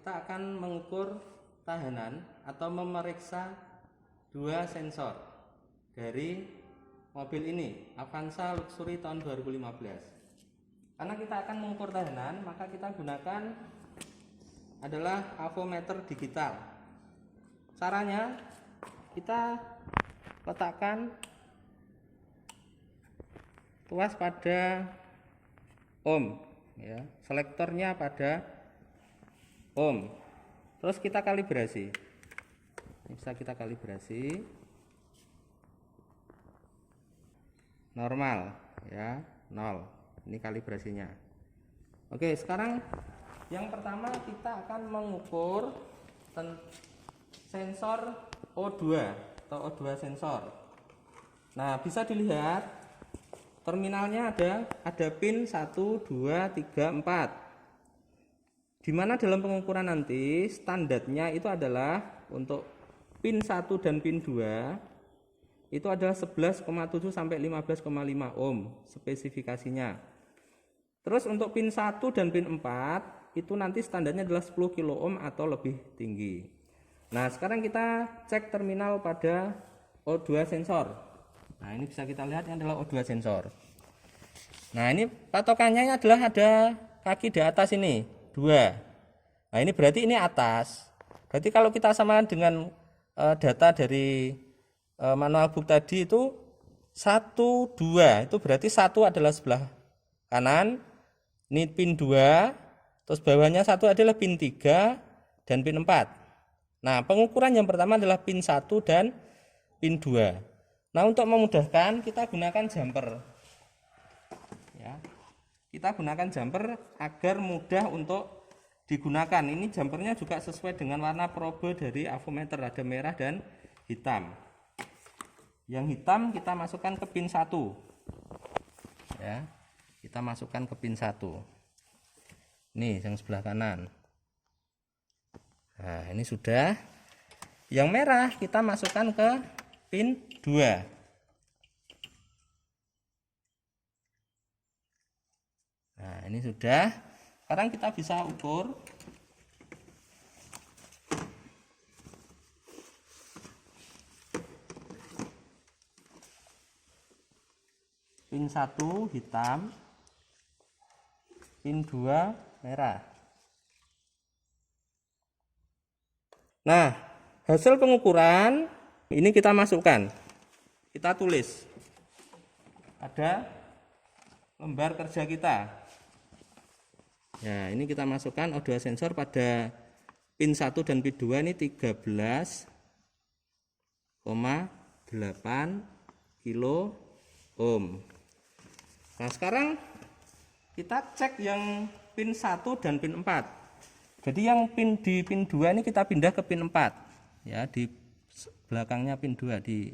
kita akan mengukur tahanan atau memeriksa dua sensor dari mobil ini, Avanza Luxury tahun 2015. Karena kita akan mengukur tahanan, maka kita gunakan adalah avometer digital. Caranya kita letakkan tuas pada ohm, ya, selektornya pada ohm. Terus kita kalibrasi. Ini bisa kita kalibrasi. Normal, ya, 0. Ini kalibrasinya. Oke, sekarang yang pertama kita akan mengukur sensor O2 atau O2 sensor. Nah, bisa dilihat terminalnya ada pin 1, 2, 3, 4. Dimana dalam pengukuran nanti standarnya itu adalah untuk pin 1 dan pin 2 itu adalah 11,7 sampai 15,5 ohm spesifikasinya. Terus untuk pin 1 dan pin 4 itu nanti standarnya adalah 10 kilo ohm atau lebih tinggi. Nah, sekarang kita cek terminal pada O2 sensor. Nah, ini bisa kita lihat yang adalah O2 sensor. Nah, ini patokannya adalah ada kaki di atas ini, 2. Nah, ini berarti ini atas. Berarti kalau kita samakan dengan data dari manual book tadi itu 1, 2, itu berarti 1 adalah sebelah kanan, ini pin 2, terus bawahnya 1 adalah pin 3 dan pin 4. Nah, pengukuran yang pertama adalah pin 1 dan pin 2. Nah, untuk memudahkan kita gunakan jumper. Ya. Kita gunakan jumper agar mudah untuk digunakan. Ini jumpernya juga sesuai dengan warna probe dari avometer, ada merah dan hitam. Yang hitam kita masukkan ke pin 1. Ya. Kita masukkan ke pin 1. Ini yang sebelah kanan. Nah, ini sudah. Yang merah kita masukkan ke pin 2. Nah, ini sudah. Sekarang kita bisa ukur. Pin 1 hitam, pin 2 merah. Nah, hasil pengukuran ini kita masukkan. Kita tulis. Ada lembar kerja kita. Ya, ini kita masukkan O2 sensor pada pin 1 dan pin 2 ini 13,8 kilo ohm. Nah, sekarang kita cek yang pin 1 dan pin 4. Jadi yang di pin 2 ini kita pindah ke pin 4. Ya, di belakangnya pin 2, di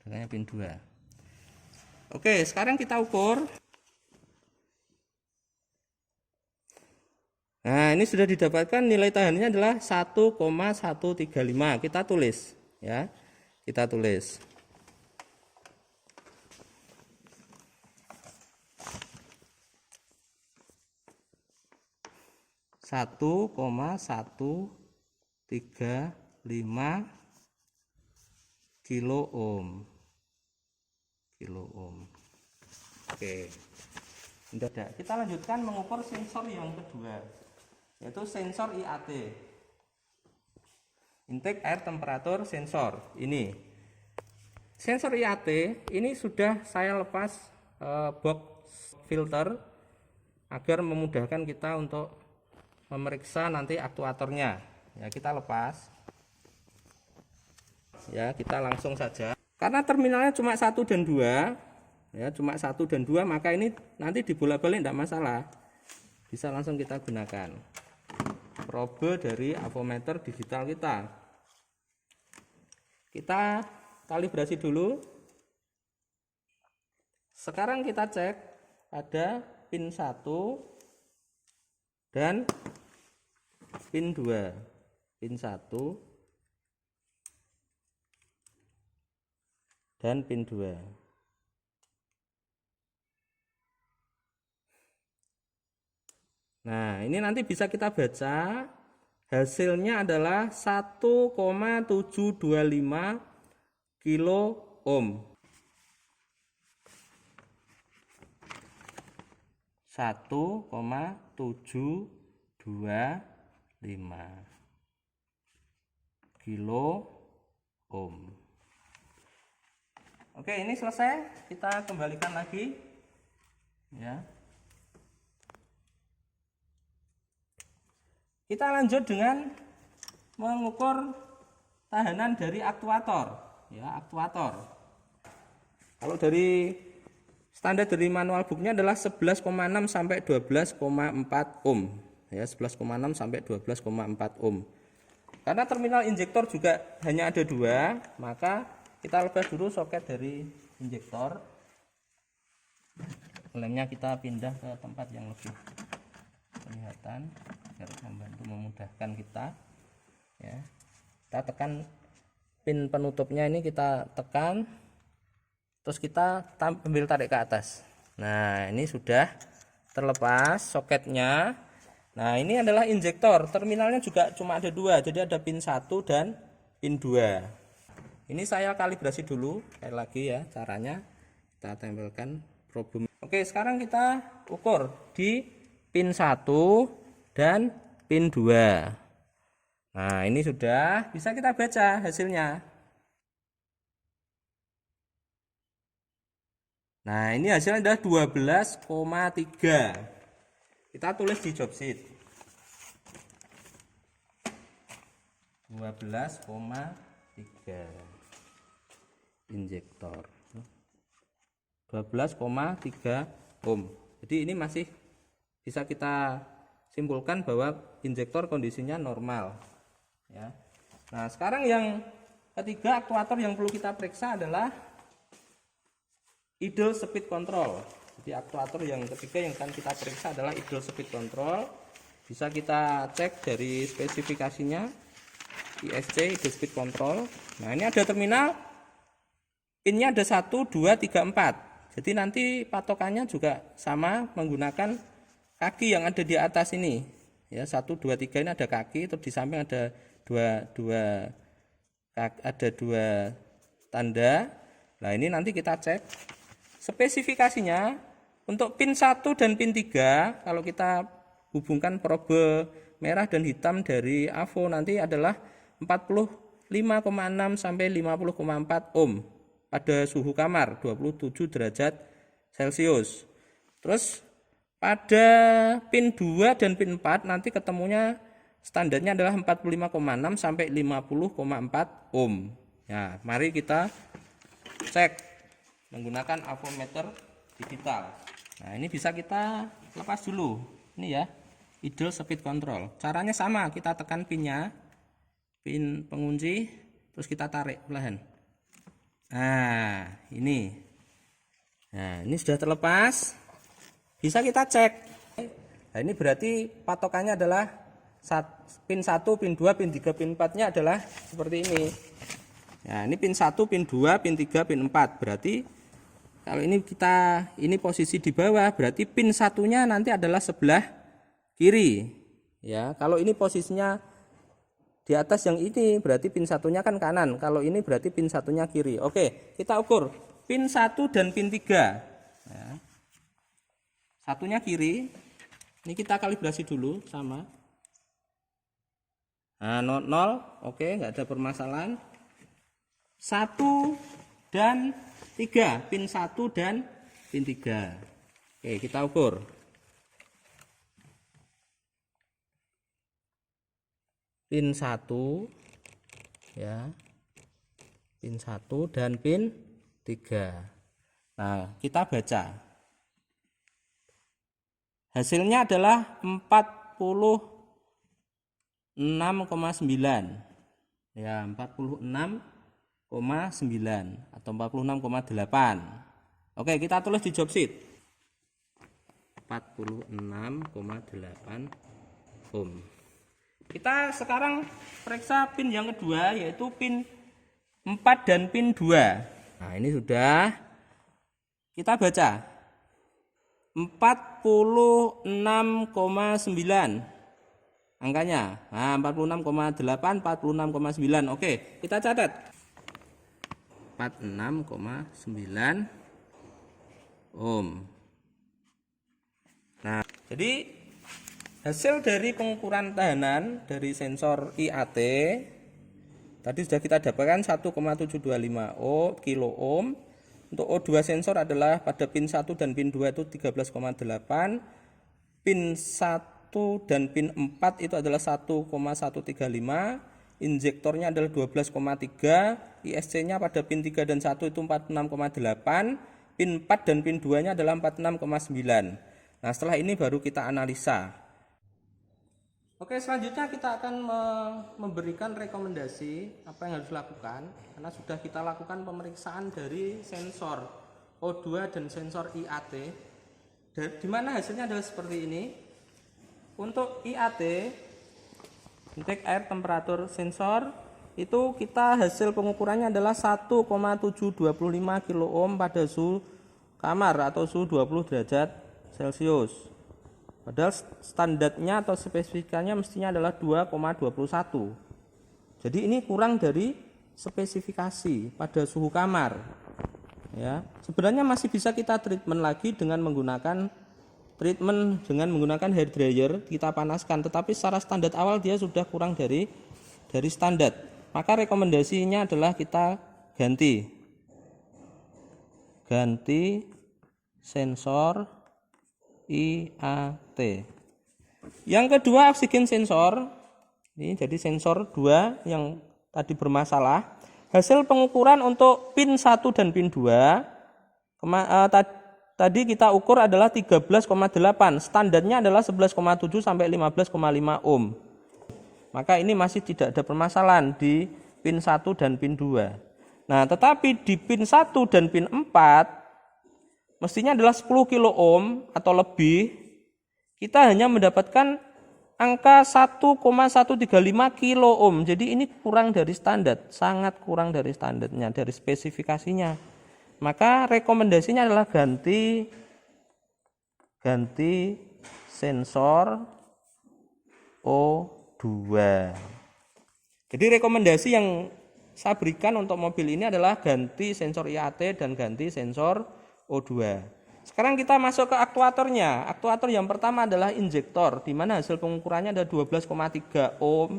belakangnya pin 2. Oke, sekarang kita ukur. Nah, ini sudah didapatkan nilai tahanannya adalah 1,135. Kita tulis, ya. Kita tulis. 1,135 kilo ohm. Oke. Sudah. Kita lanjutkan mengukur sensor yang kedua, yaitu sensor IAT. Intake air temperature sensor. Ini. Sensor IAT ini sudah saya lepas box filter agar memudahkan kita untuk memeriksa nanti aktuatornya. Ya, kita lepas. Ya, kita langsung saja. Karena terminalnya cuma 1 dan 2, ya, cuma 1 dan 2, maka ini nanti dibolak-balik tidak masalah. Bisa langsung kita gunakan. Probe dari avometer digital kita. Kita kalibrasi dulu. Sekarang kita cek pada pin 1 dan pin 2. Pin 1 dan pin 2. Nah, ini nanti bisa kita baca hasilnya adalah 1,725 kilo ohm. 1,725 kilo ohm. Oke, ini selesai. Kita kembalikan lagi ya. Kita lanjut dengan mengukur tahanan dari aktuator ya, aktuator. Kalau dari standar dari manual booknya adalah 11,6 sampai 12,4 ohm ya, 11,6 sampai 12,4 ohm. Karena terminal injektor juga hanya ada 2, maka kita lepas dulu soket dari injektor. Lemnya kita pindah ke tempat yang lebih kelihatan biar membantu memudahkan kita ya. Kita tekan pin penutupnya, ini kita tekan, terus kita ambil tarik ke atas. Nah, ini sudah terlepas soketnya. Nah, ini adalah injektor. Terminalnya juga cuma ada 2, jadi ada pin 1 dan pin 2. Ini saya kalibrasi dulu sekali lagi ya caranya. Kita tempelkan problem. Oke, sekarang kita ukur di pin 1 dan pin 2. Nah, ini sudah bisa kita baca hasilnya. Nah, ini hasilnya adalah 12,3. Kita tulis di job sheet. 12,3 injektor. 12,3 ohm. Jadi ini masih bisa kita simpulkan bahwa injektor kondisinya normal ya. Nah, sekarang yang ketiga aktuator yang perlu kita periksa adalah idle speed control. Jadi aktuator yang ketiga yang akan kita periksa adalah idle speed control. Bisa kita cek dari spesifikasinya, ISC idle speed control. Nah, ini ada terminal, pinnya ada 1, 2, 3, 4. Jadi nanti patokannya juga sama menggunakan kaki yang ada di atas ini ya, 1, 2, 3 ini ada kaki, terus di samping ada dua tanda. Nah, ini nanti kita cek spesifikasinya. Untuk pin 1 dan pin 3 kalau kita hubungkan probe merah dan hitam dari AVO nanti adalah 45,6 sampai 50,4 ohm pada suhu kamar 27 derajat Celcius. Terus pada pin 2 dan pin 4 nanti ketemunya standarnya adalah 45,6 sampai 50,4 ohm. Ya, mari kita cek menggunakan avometer digital. Nah, ini bisa kita lepas dulu. Ini ya, idle speed control. Caranya sama, kita tekan pinnya, pin pengunci, terus kita tarik perlahan. Nah, ini. Nah, ini sudah terlepas. Bisa kita cek. Nah, ini berarti patokannya adalah pin 1, pin 2, pin 3, pin 4-nya adalah seperti ini. Nah, ini pin 1, pin 2, pin 3, pin 4. Berarti kalau ini posisi di bawah, berarti pin satunya nanti adalah sebelah kiri. Ya, kalau ini posisinya di atas yang ini, berarti pin satunya kan kanan. Kalau ini berarti pin satunya kiri. Oke, kita ukur pin 1 dan pin 3. Ya. Satunya kiri. Ini kita kalibrasi dulu sama. Nah, 0, oke, nggak ada permasalahan. 1 dan 3, pin 1 dan pin 3. Oke, kita ukur. Pin 1 ya. Pin 1 dan pin 3. Nah, kita baca. Hasilnya adalah 46,9. Ya, 46,9 atau 46,8. Oke, kita tulis di job sheet. 46,8 ohm. Kita sekarang periksa pin yang kedua, yaitu pin 4 dan pin 2. Nah, ini sudah kita baca. 46,9 angkanya. Nah, 46,8, 46,9. Oke, kita catat. 46,9 ohm. Nah, jadi hasil dari pengukuran tahanan dari sensor IAT tadi sudah kita dapatkan 1,725 kilo ohm. Untuk O2 sensor adalah pada pin 1 dan pin 2 itu 13,8, pin 1 dan pin 4 itu adalah 1,135, injektornya adalah 12,3, ISC-nya pada pin 3 dan 1 itu 46,8, pin 4 dan pin 2-nya adalah 46,9. Nah, setelah ini baru kita analisa. Oke, selanjutnya kita akan memberikan rekomendasi apa yang harus dilakukan, karena sudah kita lakukan pemeriksaan dari sensor O2 dan sensor IAT, di mana hasilnya adalah seperti ini. Untuk IAT, intake air temperatur sensor, itu kita hasil pengukurannya adalah 1,725 kilo ohm pada suhu kamar atau suhu 20 derajat Celcius. Padahal standarnya atau spesifikasinya mestinya adalah 2,21. Jadi ini kurang dari spesifikasi pada suhu kamar. Ya, sebenarnya masih bisa kita treatment lagi dengan menggunakan hair dryer, kita panaskan, tetapi secara standar awal dia sudah kurang dari standar. Maka rekomendasinya adalah kita ganti sensor IAT. Yang kedua, oksigen sensor. Ini jadi sensor 2 yang tadi bermasalah. Hasil pengukuran untuk pin 1 dan pin 2 tadi kita ukur adalah 13,8. Standarnya adalah 11,7 sampai 15,5 ohm. Maka ini masih tidak ada permasalahan di pin 1 dan pin 2. Nah, tetapi di pin 1 dan pin 4 mestinya adalah 10 kilo ohm atau lebih, kita hanya mendapatkan angka 1,135 kilo ohm. Jadi ini kurang dari standar, sangat kurang dari standarnya, dari spesifikasinya. Maka rekomendasinya adalah ganti sensor O2. Jadi rekomendasi yang saya berikan untuk mobil ini adalah ganti sensor IAT dan ganti sensor O2. Sekarang kita masuk ke aktuatornya. Aktuator yang pertama adalah injektor, di mana hasil pengukurannya ada 12,3 ohm.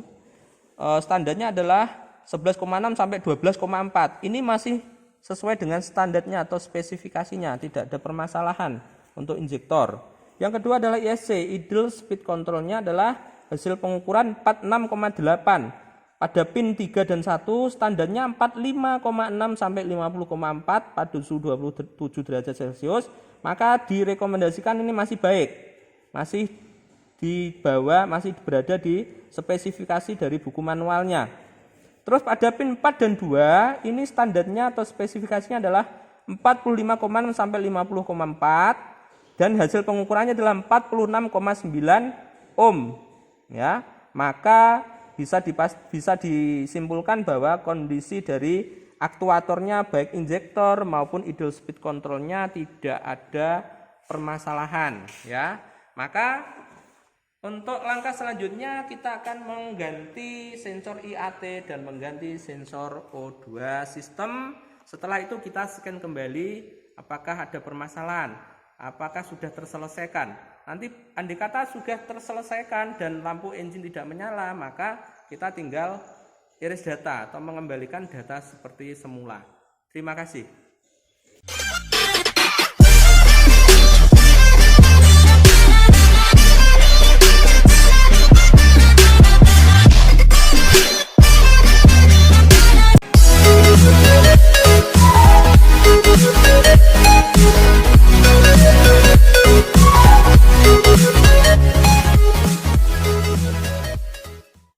Standarnya adalah 11,6 sampai 12,4. Ini masih sesuai dengan standarnya atau spesifikasinya, tidak ada permasalahan untuk injektor. Yang kedua adalah ISC, idle speed controlnya adalah hasil pengukuran 46,8. Pada pin 3 dan 1 standarnya 45,6 sampai 50,4 pada suhu 27 derajat Celcius, maka direkomendasikan ini masih baik. Masih masih berada di spesifikasi dari buku manualnya. Terus pada pin 4 dan 2 ini standarnya atau spesifikasinya adalah 45,6 sampai 50,4 dan hasil pengukurannya adalah 46,9 ohm. Ya, maka bisa disimpulkan bahwa kondisi dari aktuatornya baik injektor maupun idle speed controlnya tidak ada permasalahan, ya. Maka untuk langkah selanjutnya kita akan mengganti sensor IAT dan mengganti sensor O2 sistem. Setelah itu kita scan kembali apakah ada permasalahan, apakah sudah terselesaikan. Nanti andai kata sudah terselesaikan dan lampu engine tidak menyala, maka kita tinggal iris data atau mengembalikan data seperti semula. Terima kasih.